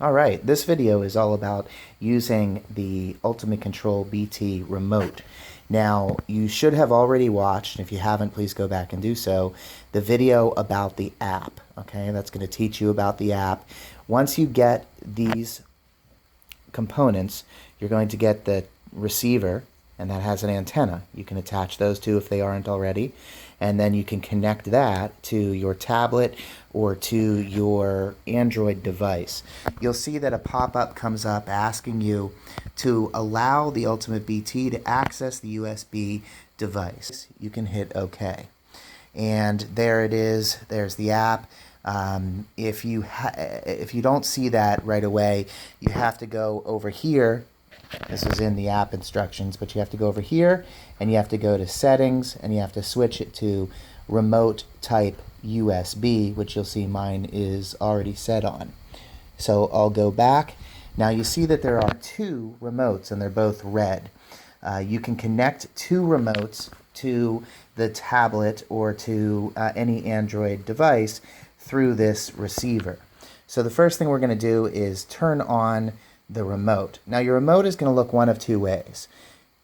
All right, this video is all about using the Ultimate Control BT remote. Now, you should have already watched, if you haven't, please go back and do so, the video about the app, okay? That's going to teach you about the app. Once you get these components, you're going to get the receiver, and that has an antenna. You can attach those two if they aren't already, and then you can connect that to your tablet or to your Android device. You'll see that a pop-up comes up asking you to allow the Ultimate BT to access the USB device. You can hit OK. And there it is. There's the app. If you don't see that right away, you have to go over here. This is in the app instructions, but you have to go over here and you have to go to settings and you have to switch it to remote type USB, which you'll see mine is already set on. So I'll go back. Now you see that there are two remotes and they're both red. You can connect two remotes to the tablet or to any Android device through this receiver. So the first thing we're going to do is turn on the remote. Now your remote is going to look one of two ways.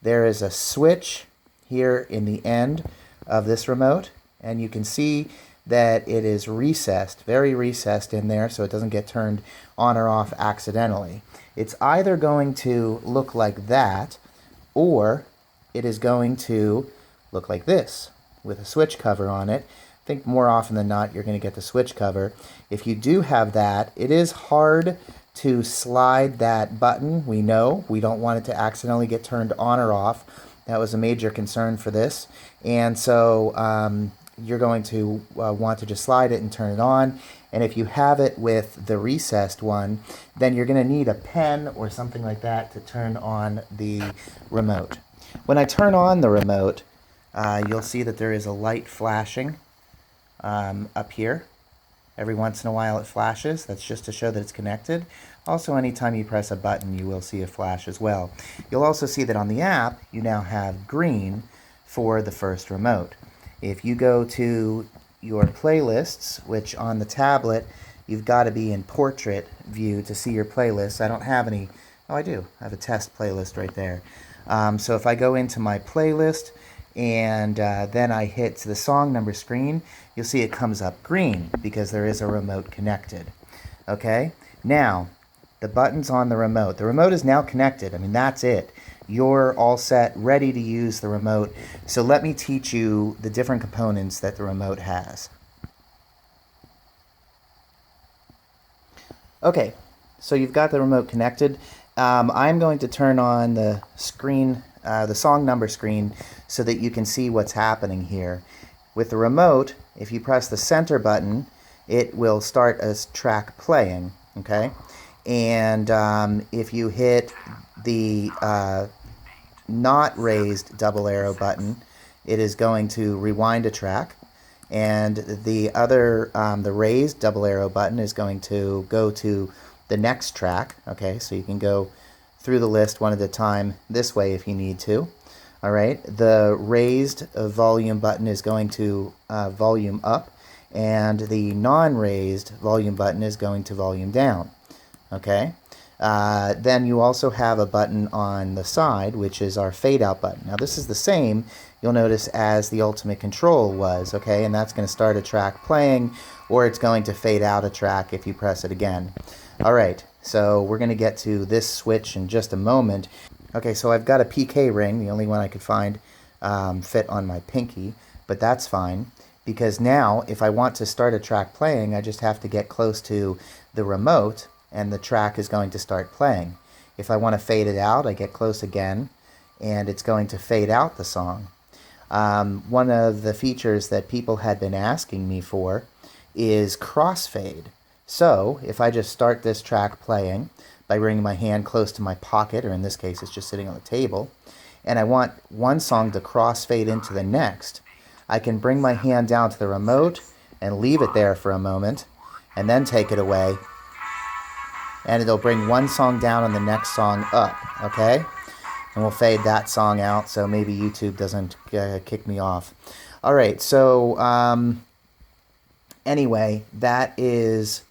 There is a switch here in the end of this remote, and you can see that it is recessed, very recessed in there, so it doesn't get turned on or off accidentally. It's either going to look like that, or it is going to look like this, with a switch cover on it. I think more often than not, you're going to get the switch cover. If you do have that, it is hard to slide that button. We know we don't want it to accidentally get turned on or off. That was a major concern for this. And so you're going to want to just slide it and turn it on. And if you have it with the recessed one, then you're going to need a pen or something like that to turn on the remote. When I turn on the remote, you'll see that there is a light flashing up here. Every once in a while it flashes. That's just to show that it's connected. Also, anytime you press a button, you will see a flash as well. You'll also see that on the app, you now have green for the first remote. If you go to your playlists, which on the tablet, you've got to be in portrait view to see your playlists. I don't have any. Oh, I do. I have a test playlist right there. So if I go into my playlist, and then I hit the song number screen, you'll see it comes up green because there is a remote connected. Okay? Now, the button's on the remote. The remote is now connected. I mean, that's it. You're all set, ready to use the remote. So let me teach you the different components that the remote has. Okay, so you've got the remote connected. I'm going to turn on the screen, the song number screen, so that you can see what's happening here. With the remote, if you press the center button, it will start a track playing, okay? And if you hit the not raised double arrow button, it is going to rewind a track. And the other, the raised double arrow button is going to go to the next track, okay? So you can go through the list one at a time this way if you need to. All right, the raised volume button is going to volume up, and the non-raised volume button is going to volume down. Okay, then you also have a button on the side, which is our fade out button. Now this is the same, you'll notice, as the Ultimate Control was, okay, and that's going to start a track playing, or it's going to fade out a track if you press it again. All right, so we're going to get to this switch in just a moment. Okay, so I've got a PK ring, the only one I could find fit on my pinky, but that's fine, because now if I want to start a track playing, I just have to get close to the remote and the track is going to start playing. If I want to fade it out, I get close again and it's going to fade out the song. One of the features that people had been asking me for is crossfade. So if I just start this track playing by bringing my hand close to my pocket, or in this case it's just sitting on the table, and I want one song to crossfade into the next, I can bring my hand down to the remote and leave it there for a moment and then take it away, and it'll bring one song down and the next song up, okay? And we'll fade that song out so maybe YouTube doesn't kick me off. All right, so anyway, that is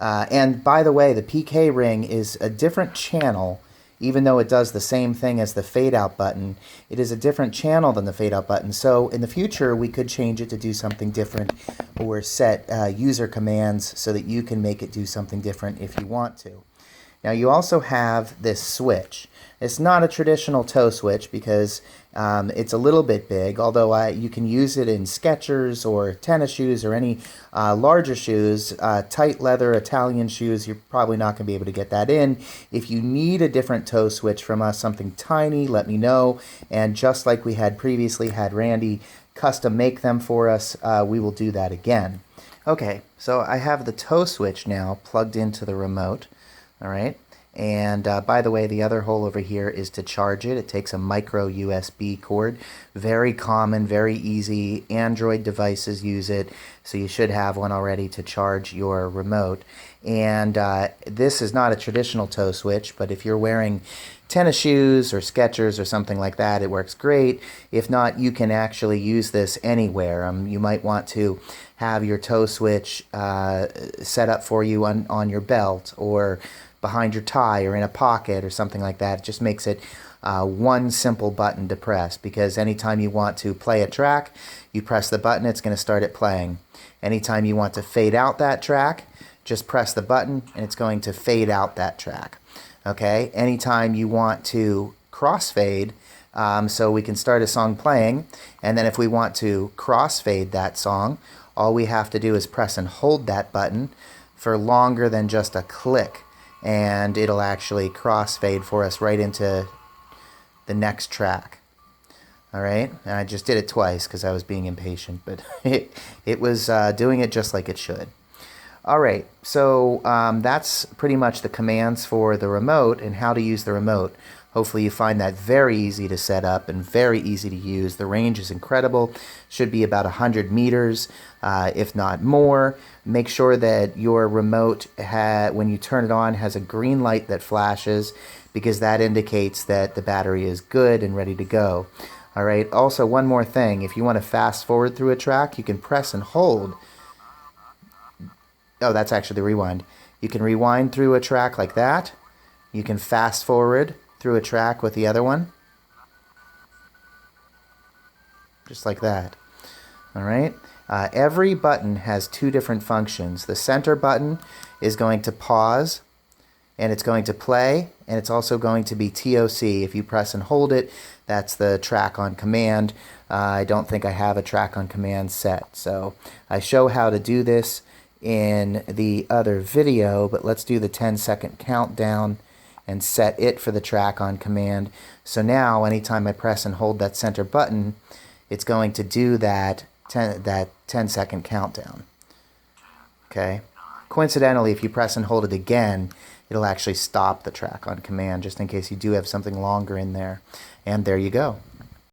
And by the way, the PK ring is a different channel. Even though it does the same thing as the fade out button, it is a different channel than the fade out button. So in the future, we could change it to do something different, or set user commands so that you can make it do something different if you want to. Now you also have this switch. It's not a traditional toe switch because it's a little bit big, although you can use it in Skechers or tennis shoes or any larger shoes. Tight leather Italian shoes, you're probably not going to be able to get that in. If you need a different toe switch from us, something tiny, let me know. And just like we had previously had Randy custom make them for us, we will do that again. Okay, so I have the toe switch now plugged into the remote. All right, and by the way, the other hole over here is to charge it. It takes a micro USB cord. Very common, very easy. Android devices use it, so you should have one already to charge your remote. And this is not a traditional toe switch, but if you're wearing tennis shoes or Skechers or something like that, it works great. If not, you can actually use this anywhere. You might want to have your toe switch set up for you on your belt, or behind your tie, or in a pocket or something like that. It just makes it one simple button to press, because anytime you want to play a track, you press the button, it's going to start it playing. Anytime you want to fade out that track, just press the button and it's going to fade out that track. Okay, anytime you want to crossfade, so we can start a song playing, and then if we want to crossfade that song, all we have to do is press and hold that button for longer than just a click, and it'll actually crossfade for us right into the next track. All right, and I just did it twice because I was being impatient, but it was doing it just like it should. All right, so that's pretty much the commands for the remote and how to use the remote. Hopefully you find that very easy to set up and very easy to use. The range is incredible. Should be about 100 meters, if not more. Make sure that your remote, when you turn it on, has a green light that flashes, because that indicates that the battery is good and ready to go. All right, also one more thing. If you want to fast forward through a track, you can press and hold. Oh, that's actually the rewind. You can rewind through a track like that. You can fast forward through a track with the other one, just like that. All right, every button has two different functions. The center button is going to pause, and it's going to play, and it's also going to be TOC. If you press and hold it, that's the track on command. I don't think I have a track on command set, so I show how to do this in the other video, but let's do the 10-second countdown and set it for the track on command. So now anytime I press and hold that center button, it's going to do that 10-second countdown. Okay. Coincidentally, if you press and hold it again, it'll actually stop the track on command, just in case you do have something longer in there. And there you go.